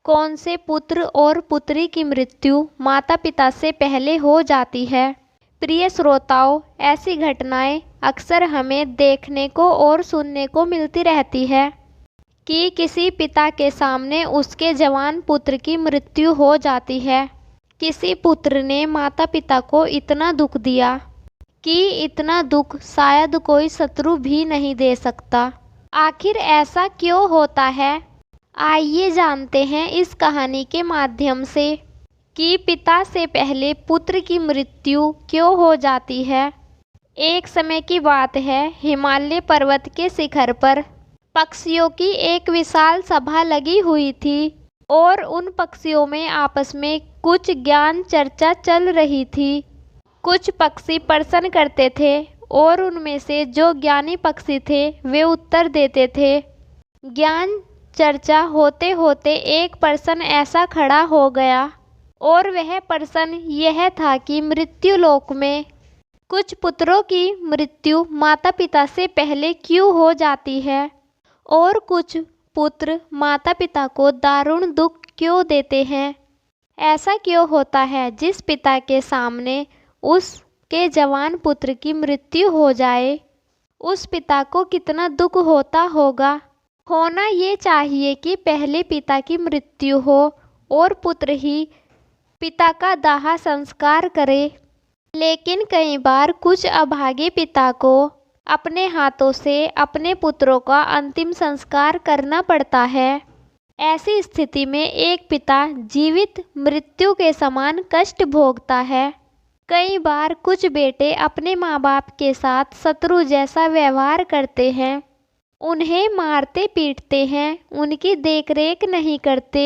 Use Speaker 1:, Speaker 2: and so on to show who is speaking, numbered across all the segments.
Speaker 1: कौन से पुत्र और पुत्री की मृत्यु माता पिता से पहले हो जाती है? प्रिय श्रोताओं, ऐसी घटनाएं अक्सर हमें देखने को और सुनने को मिलती रहती है कि किसी पिता के सामने उसके जवान पुत्र की मृत्यु हो जाती है। किसी पुत्र ने माता पिता को इतना दुख दिया कि इतना दुख शायद कोई शत्रु भी नहीं दे सकता। आखिर ऐसा क्यों होता है? आइए जानते हैं इस कहानी के माध्यम से कि पिता से पहले पुत्र की मृत्यु क्यों हो जाती है। एक समय की बात है, हिमालय पर्वत के शिखर पर पक्षियों की एक विशाल सभा लगी हुई थी और उन पक्षियों में आपस में कुछ ज्ञान चर्चा चल रही थी। कुछ पक्षी प्रश्न करते थे और उनमें से जो ज्ञानी पक्षी थे वे उत्तर देते थे। ज्ञान चर्चा होते होते एक प्रश्न ऐसा खड़ा हो गया और वह प्रश्न यह था कि मृत्यु लोक में कुछ पुत्रों की मृत्यु माता पिता से पहले क्यों हो जाती है और कुछ पुत्र माता पिता को दारुण दुख क्यों देते हैं। ऐसा क्यों होता है जिस पिता के सामने उसके जवान पुत्र की मृत्यु हो जाए, उस पिता को कितना दुख होता होगा। होना ये चाहिए कि पहले पिता की मृत्यु हो और पुत्र ही पिता का दाह संस्कार करे, लेकिन कई बार कुछ अभागे पिता को अपने हाथों से अपने पुत्रों का अंतिम संस्कार करना पड़ता है। ऐसी स्थिति में एक पिता जीवित मृत्यु के समान कष्ट भोगता है। कई बार कुछ बेटे अपने माँ बाप के साथ शत्रु जैसा व्यवहार करते हैं, उन्हें मारते पीटते हैं, उनकी देखरेख नहीं करते,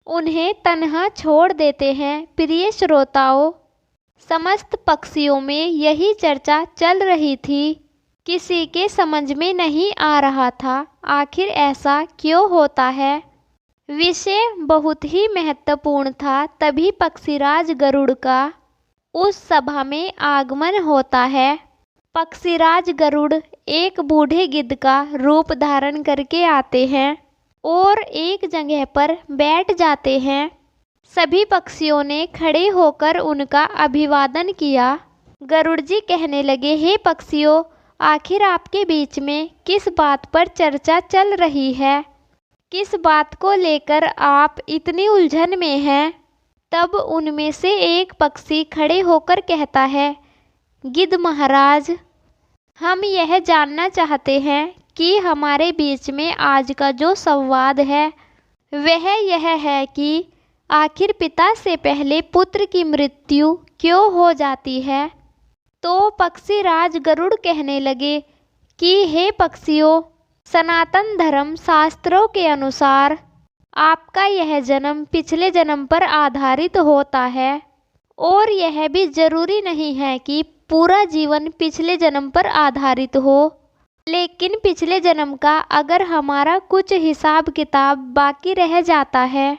Speaker 1: उन्हें तन्हा छोड़ देते हैं। प्रिय श्रोताओं, समस्त पक्षियों में यही चर्चा चल रही थी। किसी के समझ में नहीं आ रहा था आखिर ऐसा क्यों होता है। विषय बहुत ही महत्वपूर्ण था। तभी पक्षीराज गरुड़ का उस सभा में आगमन होता है। पक्षीराज गरुड़ एक बूढ़े गिद्ध का रूप धारण करके आते हैं और एक जगह पर बैठ जाते हैं। सभी पक्षियों ने खड़े होकर उनका अभिवादन किया। गरुड़ जी कहने लगे, हे पक्षियों, आखिर आपके बीच में किस बात पर चर्चा चल रही है? किस बात को लेकर आप इतनी उलझन में हैं? तब उनमें से एक पक्षी खड़े होकर कहता है, गिद्ध महाराज, हम यह जानना चाहते हैं कि हमारे बीच में आज का जो संवाद है वह यह है कि आखिर पिता से पहले पुत्र की मृत्यु क्यों हो जाती है। तो पक्षीराज गरुड़ कहने लगे कि हे पक्षियों, सनातन धर्म शास्त्रों के अनुसार आपका यह जन्म पिछले जन्म पर आधारित होता है और यह भी जरूरी नहीं है कि पूरा जीवन पिछले जन्म पर आधारित हो, लेकिन पिछले जन्म का अगर हमारा कुछ हिसाब किताब बाकी रह जाता है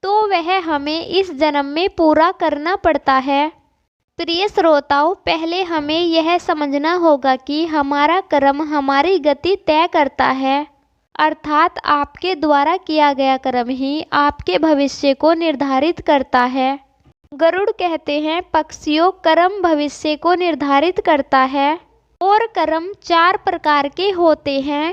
Speaker 1: तो वह हमें इस जन्म में पूरा करना पड़ता है। प्रिय श्रोताओं, पहले हमें यह समझना होगा कि हमारा कर्म हमारी गति तय करता है, अर्थात आपके द्वारा किया गया कर्म ही आपके भविष्य को निर्धारित करता है। गरुड़ कहते हैं, पक्षियों, कर्म भविष्य को निर्धारित करता है और कर्म 4 प्रकार के होते हैं।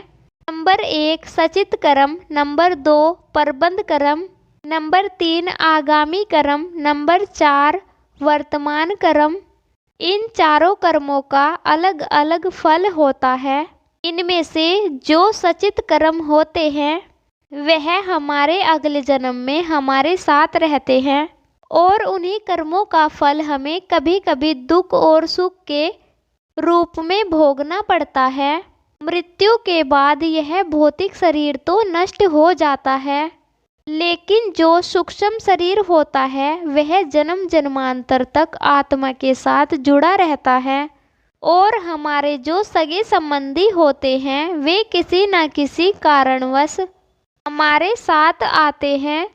Speaker 1: नंबर 1 सचित कर्म, नंबर 2 प्रबंध कर्म, नंबर 3 आगामी कर्म, नंबर 4 वर्तमान कर्म। इन चारों कर्मों का अलग अलग फल होता है। इनमें से जो सचित कर्म होते हैं वह हमारे अगले जन्म में हमारे साथ रहते हैं और उन्हीं कर्मों का फल हमें कभी कभी दुख और सुख के रूप में भोगना पड़ता है। मृत्यु के बाद यह भौतिक शरीर तो नष्ट हो जाता है, लेकिन जो सूक्ष्म शरीर होता है वह जन्म जन्मांतर तक आत्मा के साथ जुड़ा रहता है और हमारे जो सगे संबंधी होते हैं वे किसी न किसी कारणवश हमारे साथ आते हैं,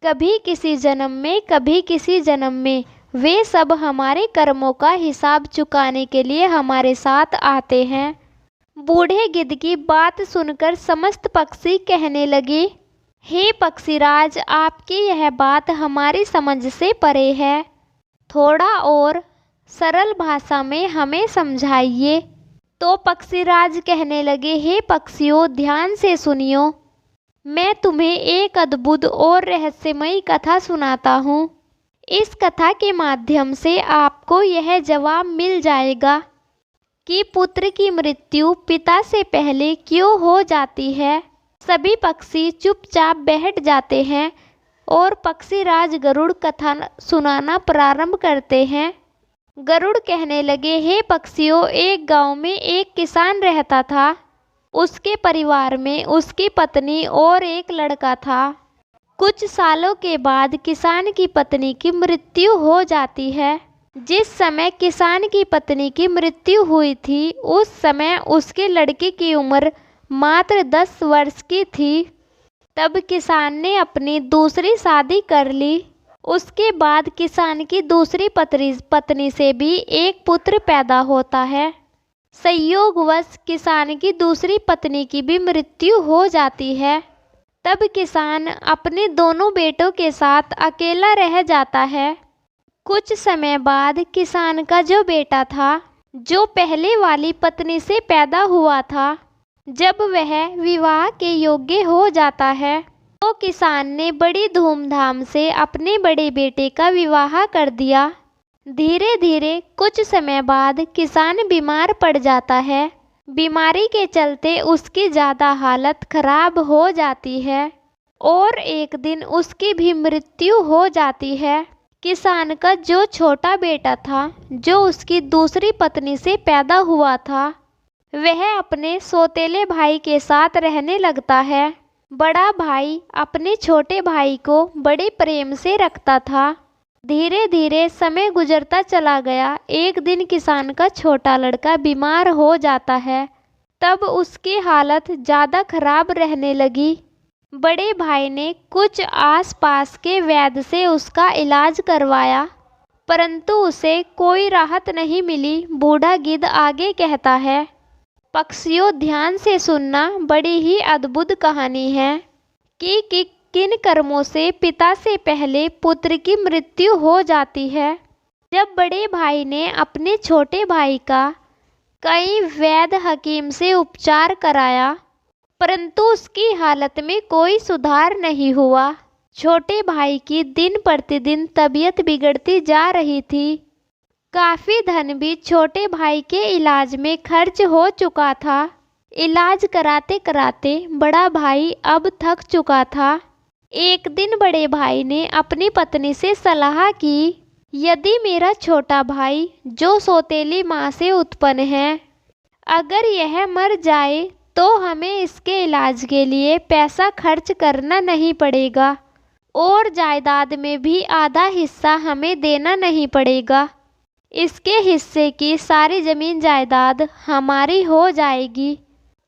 Speaker 1: कभी किसी जन्म में, कभी किसी जन्म में। वे सब हमारे कर्मों का हिसाब चुकाने के लिए हमारे साथ आते हैं। बूढ़े गिद्ध की बात सुनकर समस्त पक्षी कहने लगे, हे पक्षीराज, आपकी यह बात हमारी समझ से परे है। थोड़ा और सरल भाषा में हमें समझाइए। तो पक्षीराज कहने लगे, हे पक्षियों, ध्यान से सुनियो। मैं तुम्हें एक अद्भुत और रहस्यमयी कथा सुनाता हूँ। इस कथा के माध्यम से आपको यह जवाब मिल जाएगा कि पुत्र की मृत्यु पिता से पहले क्यों हो जाती है। सभी पक्षी चुपचाप बैठ जाते हैं और पक्षीराज गरुड़ कथा सुनाना प्रारंभ करते हैं। गरुड़ कहने लगे, हे पक्षियों, एक गांव में एक किसान रहता था। उसके परिवार में उसकी पत्नी और एक लड़का था। कुछ सालों के बाद किसान की पत्नी की मृत्यु हो जाती है। जिस समय किसान की पत्नी की मृत्यु हुई थी, उस समय उसके लड़के की उम्र मात्र 10 वर्ष की थी। तब किसान ने अपनी दूसरी शादी कर ली। उसके बाद किसान की दूसरी पत्नी से भी एक पुत्र पैदा होता है। संयोगवश किसान की दूसरी पत्नी की भी मृत्यु हो जाती है। तब किसान अपने दोनों बेटों के साथ अकेला रह जाता है। कुछ समय बाद किसान का जो बेटा था, जो पहले वाली पत्नी से पैदा हुआ था, जब वह विवाह के योग्य हो जाता है, तो किसान ने बड़ी धूमधाम से अपने बड़े बेटे का विवाह कर दिया। धीरे धीरे कुछ समय बाद किसान बीमार पड़ जाता है। बीमारी के चलते उसकी ज़्यादा हालत खराब हो जाती है और एक दिन उसकी भी मृत्यु हो जाती है। किसान का जो छोटा बेटा था, जो उसकी दूसरी पत्नी से पैदा हुआ था, वह अपने सौतेले भाई के साथ रहने लगता है। बड़ा भाई अपने छोटे भाई को बड़े प्रेम से रखता था। धीरे धीरे समय गुजरता चला गया। एक दिन किसान का छोटा लड़का बीमार हो जाता है। तब उसकी हालत ज़्यादा खराब रहने लगी। बड़े भाई ने कुछ आसपास के वैद्य से उसका इलाज करवाया, परंतु उसे कोई राहत नहीं मिली। बूढ़ा गिद्ध आगे कहता है, पक्षियों, ध्यान से सुनना, बड़ी ही अद्भुत कहानी है कि किन कर्मों से पिता से पहले पुत्र की मृत्यु हो जाती है। जब बड़े भाई ने अपने छोटे भाई का कई वैद्य हकीम से उपचार कराया, परंतु उसकी हालत में कोई सुधार नहीं हुआ। छोटे भाई की दिन प्रतिदिन तबीयत बिगड़ती जा रही थी। काफ़ी धन भी छोटे भाई के इलाज में खर्च हो चुका था। इलाज कराते कराते बड़ा भाई अब थक चुका था। एक दिन बड़े भाई ने अपनी पत्नी से सलाह की, यदि मेरा छोटा भाई, जो सौतेली माँ से उत्पन्न है, अगर यह मर जाए तो हमें इसके इलाज के लिए पैसा खर्च करना नहीं पड़ेगा और जायदाद में भी आधा हिस्सा हमें देना नहीं पड़ेगा। इसके हिस्से की सारी ज़मीन जायदाद हमारी हो जाएगी।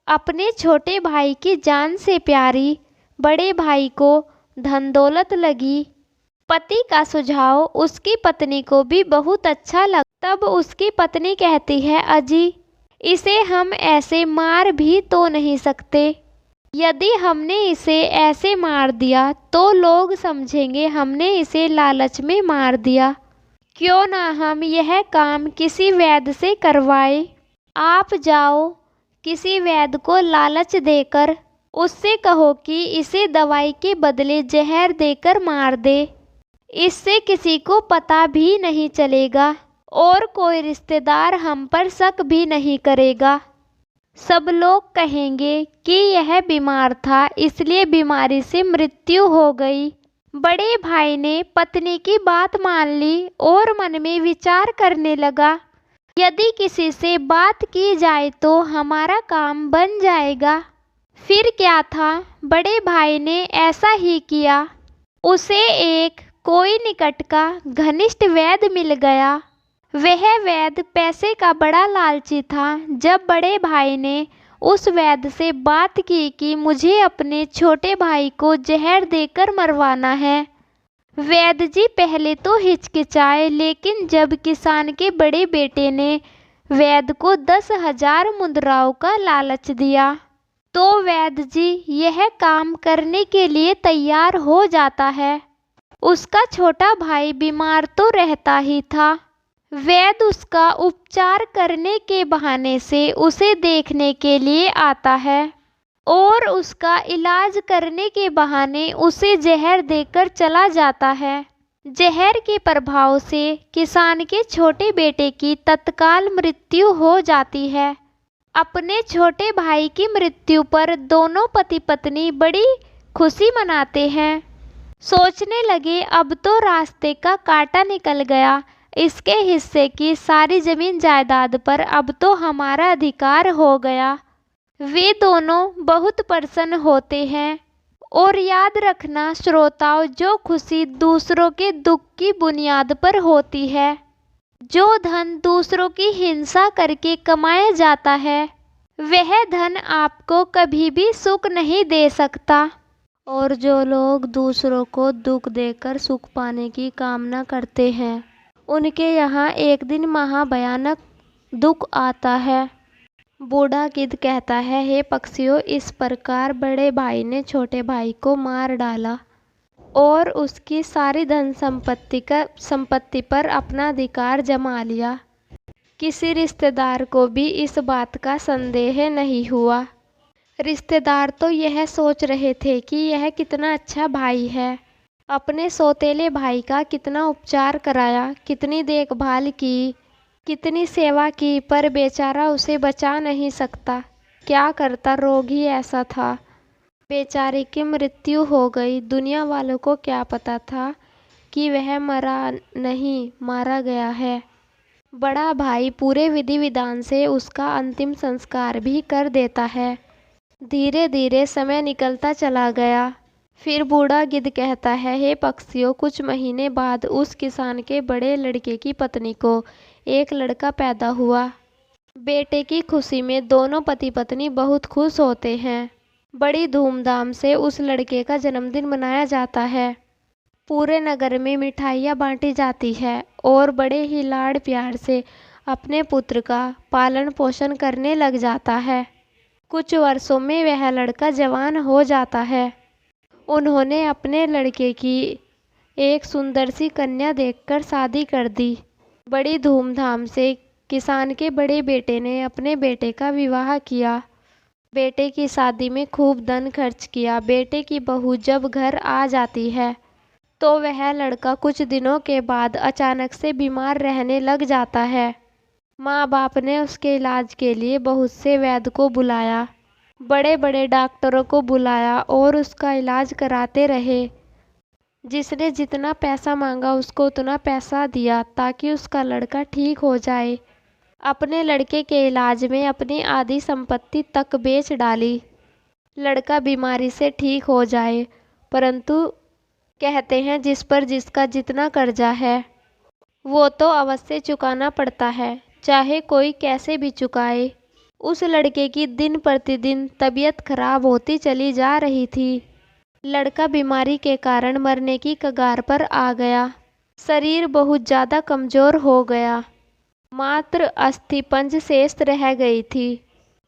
Speaker 1: अपने छोटे भाई की जान से प्यारी बड़े भाई को धन दौलत लगी। पति का सुझाव उसकी पत्नी को भी बहुत अच्छा लगा। तब उसकी पत्नी कहती है, अजी, इसे हम ऐसे मार भी तो नहीं सकते। यदि हमने इसे ऐसे मार दिया तो लोग समझेंगे हमने इसे लालच में मार दिया। क्यों ना हम यह काम किसी वैद्य से करवाएं। आप जाओ, किसी वैद्य को लालच देकर उससे कहो कि इसे दवाई के बदले जहर देकर मार दे। इससे किसी को पता भी नहीं चलेगा और कोई रिश्तेदार हम पर शक भी नहीं करेगा। सब लोग कहेंगे कि यह बीमार था, इसलिए बीमारी से मृत्यु हो गई। बड़े भाई ने पत्नी की बात मान ली और मन में विचार करने लगा, यदि किसी से बात की जाए तो हमारा काम बन जाएगा। फिर क्या था, बड़े भाई ने ऐसा ही किया। उसे एक कोई निकट का घनिष्ठ वैद्य मिल गया। वह वैद्य पैसे का बड़ा लालची था। जब बड़े भाई ने उस वैद्य से बात की कि मुझे अपने छोटे भाई को जहर देकर मरवाना है, वैद्य जी पहले तो हिचकिचाए, लेकिन जब किसान के बड़े बेटे ने वैद्य को 10,000 मुद्राओं का लालच दिया तो वैद्य जी यह काम करने के लिए तैयार हो जाता है। उसका छोटा भाई बीमार तो रहता ही था। वैद्य उसका उपचार करने के बहाने से उसे देखने के लिए आता है और उसका इलाज करने के बहाने उसे जहर देकर चला जाता है। जहर के प्रभाव से किसान के छोटे बेटे की तत्काल मृत्यु हो जाती है। अपने छोटे भाई की मृत्यु पर दोनों पति पत्नी बड़ी खुशी मनाते हैं। सोचने लगे अब तो रास्ते का कांटा निकल गया, इसके हिस्से की सारी जमीन जायदाद पर अब तो हमारा अधिकार हो गया। वे दोनों बहुत प्रसन्न होते हैं। और याद रखना श्रोताओं, जो खुशी दूसरों के दुख की बुनियाद पर होती है, जो धन दूसरों की हिंसा करके कमाया जाता है, वह धन आपको कभी भी सुख नहीं दे सकता। और जो लोग दूसरों को दुख देकर सुख पाने की कामना करते हैं, उनके यहाँ एक दिन महाभयानक दुख आता है। बूढ़ा गिद्ध कहता है, हे पक्षियों, इस प्रकार बड़े भाई ने छोटे भाई को मार डाला और उसकी सारी धन संपत्ति पर अपना अधिकार जमा लिया। किसी रिश्तेदार को भी इस बात का संदेह नहीं हुआ। रिश्तेदार तो यह सोच रहे थे कि यह कितना अच्छा भाई है, अपने सौतेले भाई का कितना उपचार कराया, कितनी देखभाल की, कितनी सेवा की, पर बेचारा उसे बचा नहीं सकता। क्या करता, रोग ही ऐसा था। बेचारे की मृत्यु हो गई। दुनिया वालों को क्या पता था कि वह मरा नहीं, मारा गया है। बड़ा भाई पूरे विधि विधान से उसका अंतिम संस्कार भी कर देता है। धीरे धीरे समय निकलता चला गया। फिर बूढ़ा गिद्ध कहता है, हे पक्षियों, कुछ महीने बाद उस किसान के बड़े लड़के की पत्नी को एक लड़का पैदा हुआ। बेटे की खुशी में दोनों पति पत्नी बहुत खुश होते हैं। बड़ी धूमधाम से उस लड़के का जन्मदिन मनाया जाता है। पूरे नगर में मिठाइयाँ बांटी जाती है और बड़े ही लाड़ प्यार से अपने पुत्र का पालन पोषण करने लग जाता है। कुछ वर्षों में वह लड़का जवान हो जाता है। उन्होंने अपने लड़के की एक सुंदर सी कन्या देखकर शादी कर दी। बड़ी धूमधाम से किसान के बड़े बेटे ने अपने बेटे का विवाह किया। बेटे की शादी में खूब धन खर्च किया। बेटे की बहू जब घर आ जाती है तो वह लड़का कुछ दिनों के बाद अचानक से बीमार रहने लग जाता है। माँ बाप ने उसके इलाज के लिए बहुत से वैद्य को बुलाया, बड़े बड़े डॉक्टरों को बुलाया और उसका इलाज कराते रहे। जिसने जितना पैसा मांगा उसको उतना पैसा दिया ताकि उसका लड़का ठीक हो जाए। अपने लड़के के इलाज में अपनी आधी संपत्ति तक बेच डाली, लड़का बीमारी से ठीक हो जाए। परंतु कहते हैं, जिस पर जिसका जितना कर्जा है वो तो अवश्य चुकाना पड़ता है, चाहे कोई कैसे भी चुकाए। उस लड़के की दिन प्रतिदिन तबीयत खराब होती चली जा रही थी। लड़का बीमारी के कारण मरने की कगार पर आ गया। शरीर बहुत ज़्यादा कमज़ोर हो गया। मात्र अस्थिपंज शेष रह गई थी।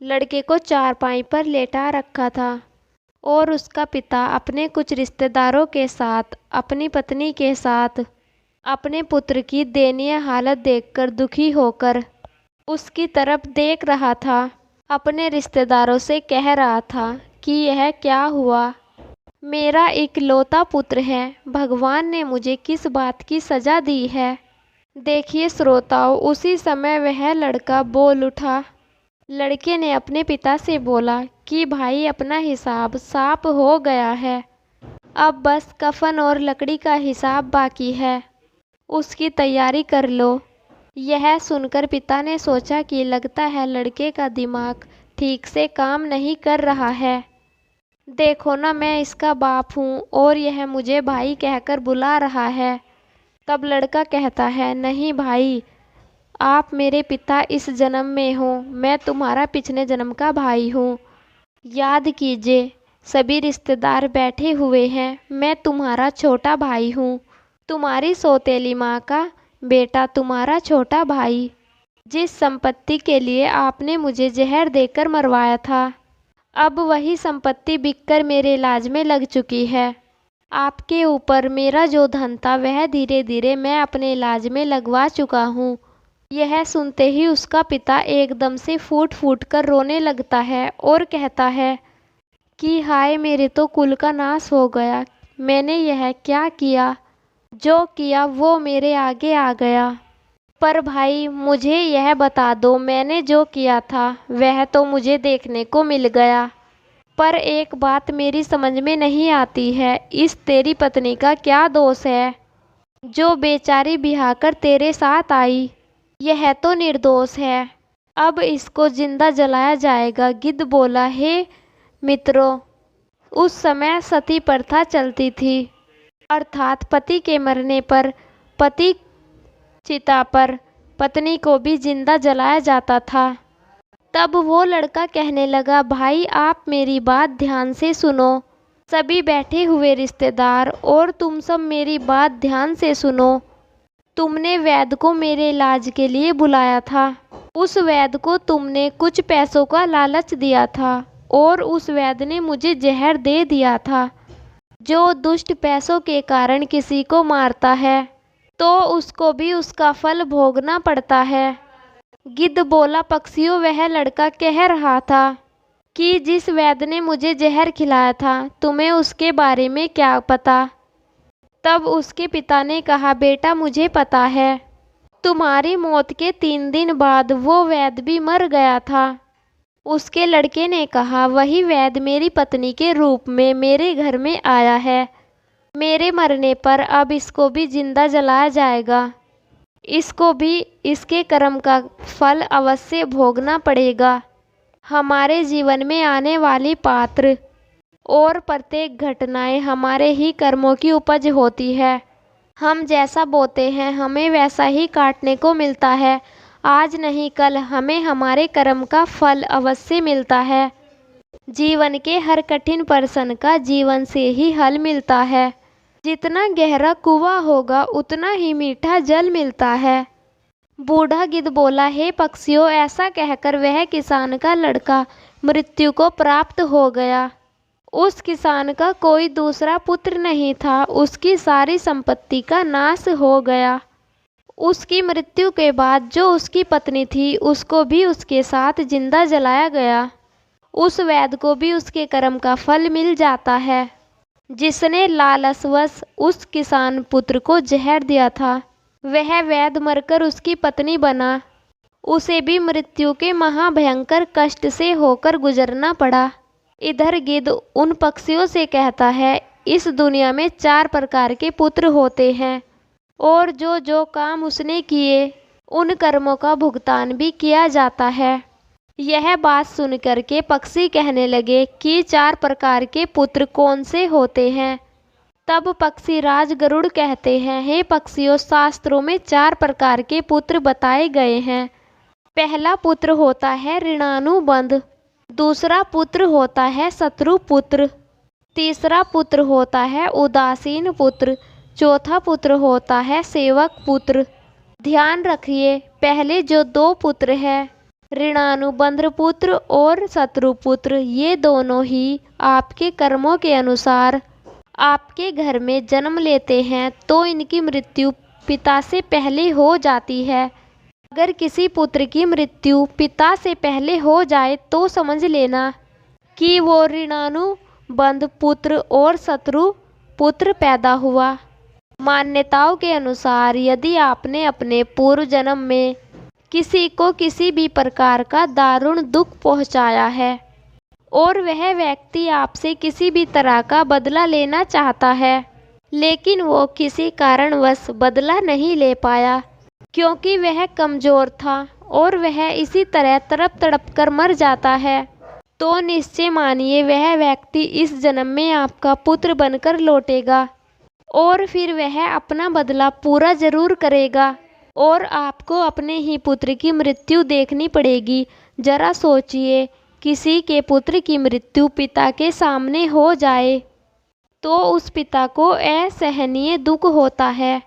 Speaker 1: लड़के को चारपाई पर लेटा रखा था और उसका पिता अपने कुछ रिश्तेदारों के साथ, अपनी पत्नी के साथ, अपने पुत्र की दयनीय हालत देखकर दुखी होकर उसकी तरफ देख रहा था। अपने रिश्तेदारों से कह रहा था कि यह क्या हुआ, मेरा इकलौता पुत्र है, भगवान ने मुझे किस बात की सज़ा दी है। देखिए श्रोताओं, उसी समय वह लड़का बोल उठा। लड़के ने अपने पिता से बोला कि भाई, अपना हिसाब साफ हो गया है, अब बस कफन और लकड़ी का हिसाब बाकी है, उसकी तैयारी कर लो। यह सुनकर पिता ने सोचा कि लगता है लड़के का दिमाग ठीक से काम नहीं कर रहा है। देखो ना, मैं इसका बाप हूँ और यह मुझे भाई कहकर बुला रहा है। तब लड़का कहता है, नहीं भाई, आप मेरे पिता इस जन्म में हो, मैं तुम्हारा पिछले जन्म का भाई हूँ। याद कीजिए, सभी रिश्तेदार बैठे हुए हैं, मैं तुम्हारा छोटा भाई हूँ, तुम्हारी सौतेली माँ का बेटा, तुम्हारा छोटा भाई, जिस संपत्ति के लिए आपने मुझे जहर देकर मरवाया था, अब वही संपत्ति बिककर मेरे इलाज में लग चुकी है। आपके ऊपर मेरा जो धन था वह धीरे धीरे मैं अपने इलाज में लगवा चुका हूँ। यह सुनते ही उसका पिता एकदम से फूट फूट कर रोने लगता है और कहता है कि हाय, मेरे तो कुल का नाश हो गया। मैंने यह क्या किया? जो किया वो मेरे आगे आ गया। पर भाई, मुझे यह बता दो, मैंने जो किया था वह तो मुझे देखने को मिल गया। पर एक बात मेरी समझ में नहीं आती है, इस तेरी पत्नी का क्या दोष है जो बेचारी ब्याह कर तेरे साथ आई? यह तो निर्दोष है। अब इसको जिंदा जलाया जाएगा। गिद्ध बोला, हे मित्रों, उस समय सती प्रथा चलती थी, अर्थात पति के मरने पर पति चिता पर पत्नी को भी जिंदा जलाया जाता था। तब वो लड़का कहने लगा, भाई आप मेरी बात ध्यान से सुनो। सभी बैठे हुए रिश्तेदार और तुम सब मेरी बात ध्यान से सुनो। तुमने वैद्य को मेरे इलाज के लिए बुलाया था। उस वैद्य को तुमने कुछ पैसों का लालच दिया था और उस वैद्य ने मुझे जहर दे दिया था। जो दुष्ट पैसों के कारण किसी को मारता है तो उसको भी उसका फल भोगना पड़ता है। गिद्ध बोला, पक्षियों, वह लड़का कह रहा था कि जिस वैद्य ने मुझे जहर खिलाया था, तुम्हें उसके बारे में क्या पता? तब उसके पिता ने कहा, बेटा मुझे पता है। तुम्हारी मौत के 3 दिन बाद वो वैद्य भी मर गया था। उसके लड़के ने कहा, वही वैद्य मेरी पत्नी के रूप में मेरे घर में आया है। मेरे मरने पर अब इसको भी जिंदा जलाया जाएगा। इसको भी इसके कर्म का फल अवश्य भोगना पड़ेगा। हमारे जीवन में आने वाली पात्र और प्रत्येक घटनाएं हमारे ही कर्मों की उपज होती है। हम जैसा बोते हैं हमें वैसा ही काटने को मिलता है। आज नहीं कल हमें हमारे कर्म का फल अवश्य मिलता है। जीवन के हर कठिन प्रश्न का जीवन से ही हल मिलता है। जितना गहरा कुआं होगा उतना ही मीठा जल मिलता है। बूढ़ा गिद्ध बोला, हे पक्षियों, ऐसा कहकर वह किसान का लड़का मृत्यु को प्राप्त हो गया। उस किसान का कोई दूसरा पुत्र नहीं था। उसकी सारी संपत्ति का नाश हो गया। उसकी मृत्यु के बाद जो उसकी पत्नी थी उसको भी उसके साथ जिंदा जलाया गया। उस वैद्य को भी उसके कर्म का फल मिल जाता है। जिसने लालचवश उस किसान पुत्र को जहर दिया था वह वैद्य मरकर उसकी पत्नी बना। उसे भी मृत्यु के महाभयंकर कष्ट से होकर गुजरना पड़ा। इधर गिद्ध उन पक्षियों से कहता है, इस दुनिया में 4 प्रकार के पुत्र होते हैं और जो जो काम उसने किए उन कर्मों का भुगतान भी किया जाता है। यह बात सुनकर के पक्षी कहने लगे कि 4 प्रकार के पुत्र कौन से होते हैं? तब पक्षी राज गरुड़ कहते हैं, हे पक्षियों, शास्त्रों में 4 प्रकार के पुत्र बताए गए हैं। पहला पुत्र होता है ऋणानुबंध, दूसरा पुत्र होता है शत्रु पुत्र, तीसरा पुत्र होता है उदासीन पुत्र, चौथा पुत्र होता है सेवक पुत्र। ध्यान रखिए, पहले जो 2 पुत्र हैं, ऋणानुबंध पुत्र और शत्रु पुत्र, ये दोनों ही आपके कर्मों के अनुसार आपके घर में जन्म लेते हैं तो इनकी मृत्यु पिता से पहले हो जाती है। अगर किसी पुत्र की मृत्यु पिता से पहले हो जाए तो समझ लेना कि वो ऋणानुबंध पुत्र और शत्रु पुत्र पैदा हुआ। मान्यताओं के अनुसार यदि आपने अपने पूर्व जन्म में किसी को किसी भी प्रकार का दारुण दुख पहुंचाया है और वह व्यक्ति आपसे किसी भी तरह का बदला लेना चाहता है, लेकिन वो किसी कारणवश बदला नहीं ले पाया क्योंकि वह कमज़ोर था और वह इसी तरह तड़प तड़प कर मर जाता है, तो निश्चय मानिए वह व्यक्ति इस जन्म में आपका पुत्र बनकर लौटेगा और फिर वह अपना बदला पूरा ज़रूर करेगा और आपको अपने ही पुत्र की मृत्यु देखनी पड़ेगी। जरा सोचिए, किसी के पुत्र की मृत्यु पिता के सामने हो जाए तो उस पिता को असहनीय दुख होता है।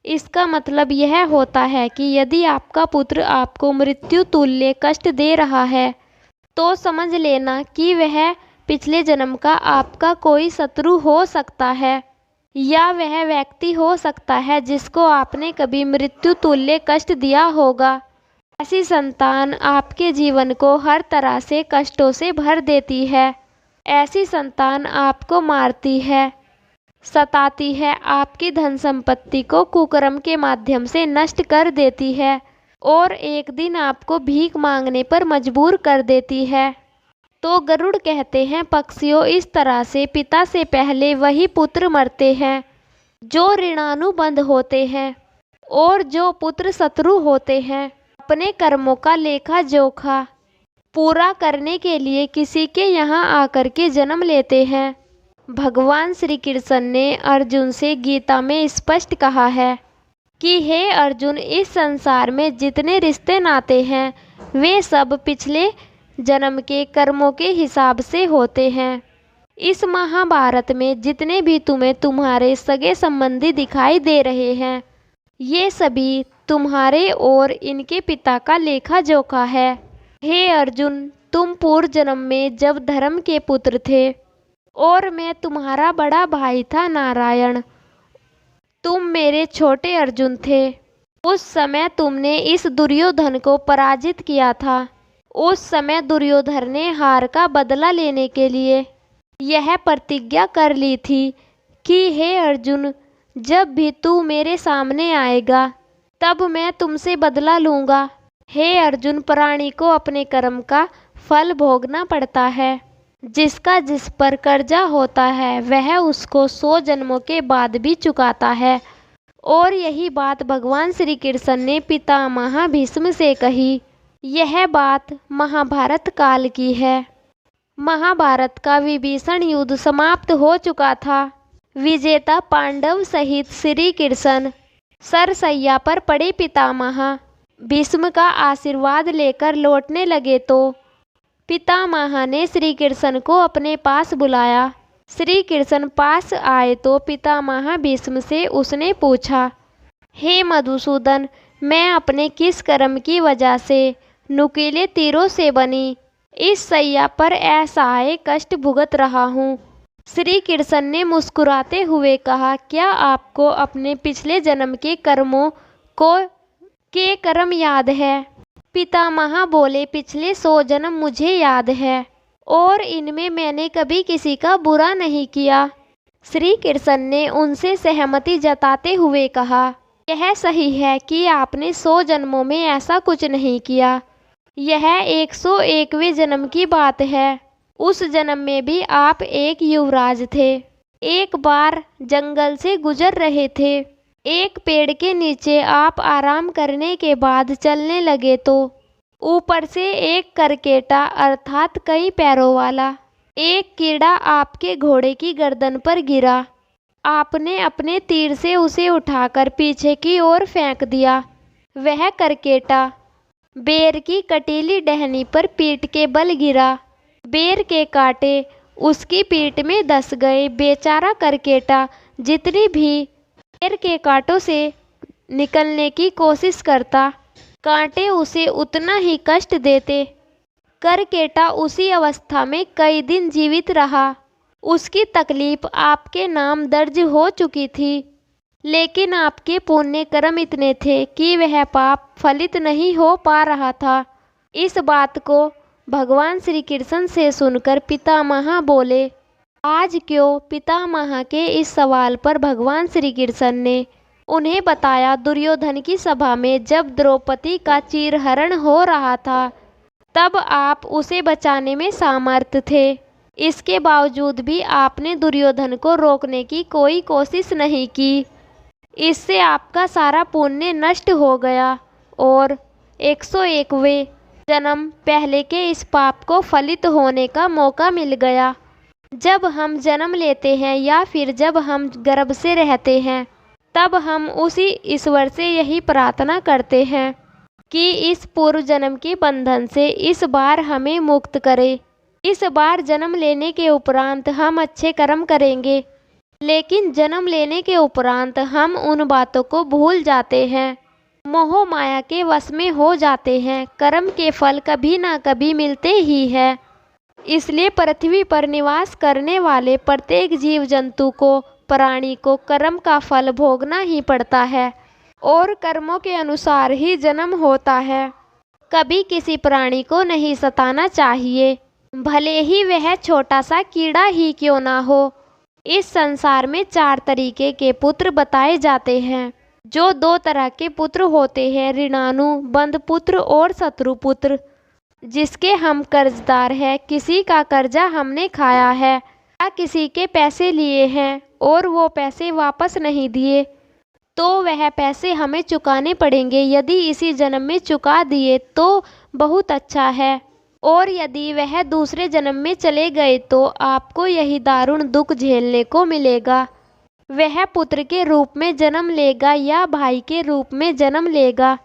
Speaker 1: इसका मतलब यह होता है कि यदि आपका पुत्र आपको मृत्यु तुल्य कष्ट दे रहा है तो समझ लेना कि वह पिछले जन्म का आपका कोई शत्रु हो सकता है, या वह व्यक्ति हो सकता है जिसको आपने कभी मृत्यु तुल्य कष्ट दिया होगा। ऐसी संतान आपके जीवन को हर तरह से कष्टों से भर देती है। ऐसी संतान आपको मारती है, सताती है, आपकी धन संपत्ति को कुकर्म के माध्यम से नष्ट कर देती है और एक दिन आपको भीख मांगने पर मजबूर कर देती है। तो गरुड़ कहते हैं, पक्षियों, इस तरह से पिता से पहले वही पुत्र मरते हैं जो ऋणानुबंध होते हैं, और जो पुत्र शत्रु होते हैं अपने कर्मों का लेखा जोखा पूरा करने के लिए किसी के यहाँ आकर के जन्म लेते हैं। भगवान श्री कृष्ण ने अर्जुन से गीता में स्पष्ट कहा है कि हे अर्जुन, इस संसार में जितने रिश्ते नाते हैं वे सब पिछले जन्म के कर्मों के हिसाब से होते हैं। इस महाभारत में जितने भी तुम्हें तुम्हारे सगे संबंधी दिखाई दे रहे हैं, ये सभी तुम्हारे और इनके पिता का लेखा जोखा है। हे अर्जुन, तुम पूर्व जन्म में जब धर्म के पुत्र थे और मैं तुम्हारा बड़ा भाई था नारायण, तुम मेरे छोटे अर्जुन थे। उस समय तुमने इस दुर्योधन को पराजित किया था। उस समय दुर्योधन ने हार का बदला लेने के लिए यह प्रतिज्ञा कर ली थी कि हे अर्जुन, जब भी तू मेरे सामने आएगा तब मैं तुमसे बदला लूँगा। हे अर्जुन, प्राणी को अपने कर्म का फल भोगना पड़ता है। जिसका जिस पर कर्जा होता है वह उसको 100 जन्मों के बाद भी चुकाता है। और यही बात भगवान श्री कृष्ण ने पितामह भीष्म से कही। यह बात महाभारत काल की है। महाभारत का विभीषण युद्ध समाप्त हो चुका था। विजेता पांडव सहित श्री कृष्ण सरसैया पर पड़े पितामह भीष्म का आशीर्वाद लेकर लौटने लगे तो पितामह ने श्री कृष्ण को अपने पास बुलाया। श्री कृष्ण पास आए तो पितामह भीष्म से उसने पूछा, हे मधुसूदन, मैं अपने किस कर्म की वजह से नुकीले तीरों से बनी इस सैया पर असहाय कष्ट भुगत रहा हूँ। श्री कृष्ण ने मुस्कुराते हुए कहा, क्या आपको अपने पिछले जन्म के कर्मों के कर्म याद है? पितामह बोले, पिछले 100 जन्म मुझे याद है और इनमें मैंने कभी किसी का बुरा नहीं किया। श्री कृष्ण ने उनसे सहमति जताते हुए कहा, यह सही है कि आपने 100 जन्मों में ऐसा कुछ नहीं किया। यह 101वें जन्म की बात है। उस जन्म में भी आप एक युवराज थे। एक बार जंगल से गुजर रहे थे। एक पेड़ के नीचे आप आराम करने के बाद चलने लगे तो ऊपर से एक करकेटा अर्थात कई पैरों वाला एक कीड़ा आपके घोड़े की गर्दन पर गिरा। आपने अपने तीर से उसे उठाकर पीछे की ओर फेंक दिया। वह करकेटा बेर की कटीली टहनी पर पीठ के बल गिरा। बेर के कांटे उसकी पीठ में धंस गए। बेचारा करकेटा जितनी भी बेर के कांटों से निकलने की कोशिश करता, कांटे उसे उतना ही कष्ट देते। करकेटा उसी अवस्था में कई दिन जीवित रहा। उसकी तकलीफ आपके नाम दर्ज हो चुकी थी, लेकिन आपके पुण्य कर्म इतने थे कि वह पाप फलित नहीं हो पा रहा था। इस बात को भगवान श्री कृष्ण से सुनकर पितामह बोले, आज क्यों? पितामह के इस सवाल पर भगवान श्री कृष्ण ने उन्हें बताया, दुर्योधन की सभा में जब द्रौपदी का चीरहरण हो रहा था तब आप उसे बचाने में समर्थ थे। इसके बावजूद भी आपने दुर्योधन को रोकने की कोई कोशिश नहीं की। इससे आपका सारा पुण्य नष्ट हो गया और 101वें जन्म पहले के इस पाप को फलित होने का मौका मिल गया। जब हम जन्म लेते हैं या फिर जब हम गर्भ से रहते हैं तब हम उसी ईश्वर से यही प्रार्थना करते हैं कि इस पूर्व जन्म के बंधन से इस बार हमें मुक्त करे। इस बार जन्म लेने के उपरांत हम अच्छे कर्म करेंगे, लेकिन जन्म लेने के उपरांत हम उन बातों को भूल जाते हैं मोह माया के वश में हो जाते हैं। कर्म के फल कभी ना कभी मिलते ही है। इसलिए पृथ्वी पर निवास करने वाले प्रत्येक जीव जंतु को, प्राणी को कर्म का फल भोगना ही पड़ता है और कर्मों के अनुसार ही जन्म होता है। कभी किसी प्राणी को नहीं सताना चाहिए, भले ही वह छोटा सा कीड़ा ही क्यों ना हो। इस संसार में 4 तरीके के पुत्र बताए जाते हैं। जो 2 तरह के पुत्र होते हैं, ऋणानु बंधपुत्र और शत्रुपुत्र। जिसके हम कर्जदार हैं, किसी का कर्जा हमने खाया है या किसी के पैसे लिए हैं और वो पैसे वापस नहीं दिए, तो वह पैसे हमें चुकाने पड़ेंगे। यदि इसी जन्म में चुका दिए तो बहुत अच्छा है, और यदि वह दूसरे जन्म में चले गए तो आपको यही दारुण दुख झेलने को मिलेगा। वह पुत्र के रूप में जन्म लेगा या भाई के रूप में जन्म लेगा,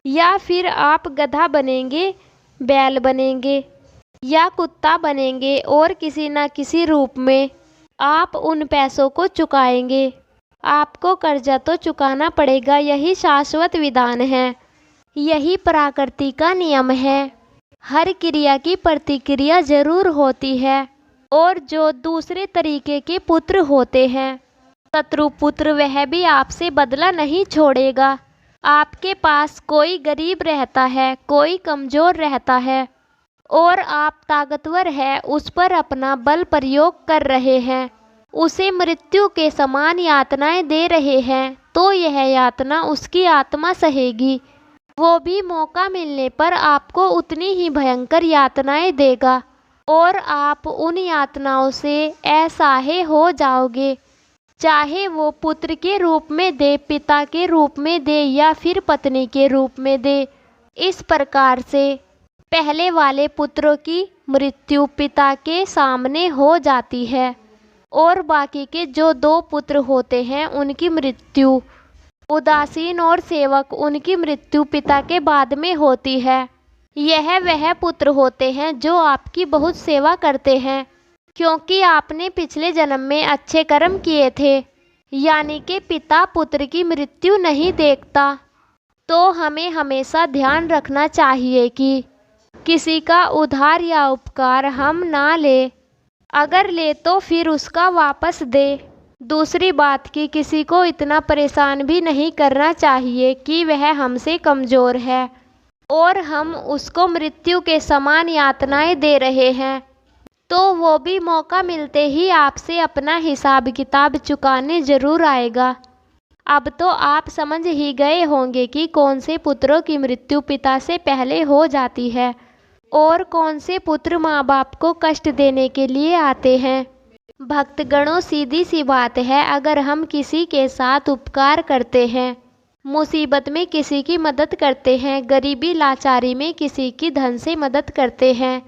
Speaker 1: या फिर आप गधा बनेंगे, बैल बनेंगे या कुत्ता बनेंगे और किसी न किसी रूप में आप उन पैसों को चुकाएंगे। आपको कर्जा तो चुकाना पड़ेगा, यही शाश्वत विधान है, यही प्रकृति का नियम है। हर क्रिया की प्रतिक्रिया जरूर होती है। और जो दूसरे तरीके के पुत्र होते हैं, शत्रुपुत्र, वह भी आपसे बदला नहीं छोड़ेगा। आपके पास कोई गरीब रहता है, कोई कमजोर रहता है और आप ताकतवर है, उस पर अपना बल प्रयोग कर रहे हैं, उसे मृत्यु के समान यातनाएं दे रहे हैं, तो यह यातना उसकी आत्मा सहेगी। वो भी मौका मिलने पर आपको उतनी ही भयंकर यातनाएं देगा और आप उन यातनाओं से असहाय हो जाओगे। चाहे वो पुत्र के रूप में दे, पिता के रूप में दे या फिर पत्नी के रूप में दे। इस प्रकार से पहले वाले पुत्रों की मृत्यु पिता के सामने हो जाती है और बाकी के जो 2 पुत्र होते हैं उनकी मृत्यु, उदासीन और सेवक, उनकी मृत्यु पिता के बाद में होती है। यह वह पुत्र होते हैं जो आपकी बहुत सेवा करते हैं, क्योंकि आपने पिछले जन्म में अच्छे कर्म किए थे। यानी कि पिता पुत्र की मृत्यु नहीं देखता। तो हमें हमेशा ध्यान रखना चाहिए कि किसी का उधार या उपकार हम ना ले, अगर ले तो फिर उसका वापस दे। दूसरी बात कि किसी को इतना परेशान भी नहीं करना चाहिए कि वह हमसे कमज़ोर है और हम उसको मृत्यु के समान यातनाएं दे रहे हैं, तो वो भी मौका मिलते ही आपसे अपना हिसाब किताब चुकाने ज़रूर आएगा। अब तो आप समझ ही गए होंगे कि कौन से पुत्रों की मृत्यु पिता से पहले हो जाती है और कौन से पुत्र माँ बाप को कष्ट देने के लिए आते हैं। भक्तगणों, सीधी सी बात है, अगर हम किसी के साथ उपकार करते हैं, मुसीबत में किसी की मदद करते हैं, गरीबी लाचारी में किसी की धन से मदद करते हैं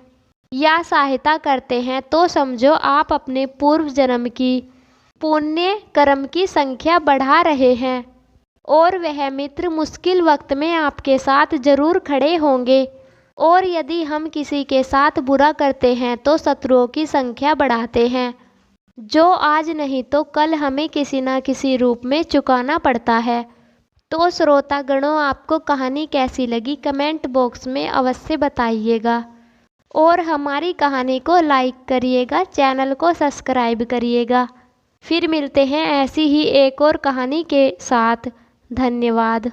Speaker 1: या सहायता करते हैं, तो समझो आप अपने पूर्व जन्म की पुण्य कर्म की संख्या बढ़ा रहे हैं और वह मित्र मुश्किल वक्त में आपके साथ जरूर खड़े होंगे। और यदि हम किसी के साथ बुरा करते हैं तो शत्रुओं की संख्या बढ़ाते हैं, जो आज नहीं तो कल हमें किसी न किसी रूप में चुकाना पड़ता है। तो श्रोतागणों, आपको कहानी कैसी लगी कमेंट बॉक्स में अवश्य बताइएगा और हमारी कहानी को लाइक करिएगा, चैनल को सब्सक्राइब करिएगा। फिर मिलते हैं ऐसी ही एक और कहानी के साथ। धन्यवाद।